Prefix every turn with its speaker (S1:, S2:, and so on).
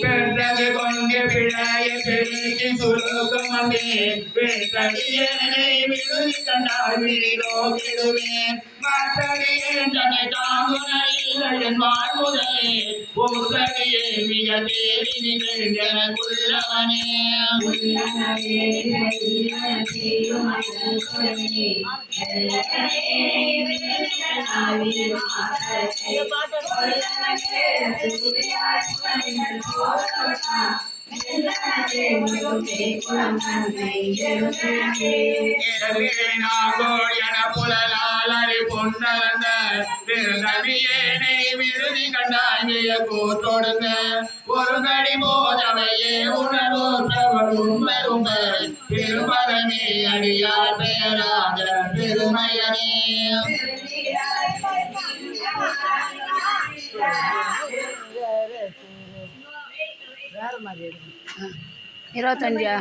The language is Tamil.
S1: பெற்றது கொண்டு பிழைய பெருக்கி சுருக்கமே வேட்டடியனை விடுதி கண்டால் விழிதோ கெடுவேன் மாற்றடியேன் தன்னை தாங்குனையில் வாழ்முதலே ஊர்கடியே மிக தேவி நிகழ்ந்தனக்குள்ளவனே புலனாளி பொன்னரந்த விருந்தவியேனை விருதி கண்டாங்கிய கூற்றொடுங்க ஒரு கடி போதவையே உணர்வோற்றவரும் பெரும்ப பெருமகனே அடியார் பெயராக பெருமையனே
S2: இருபத்தஞ்சா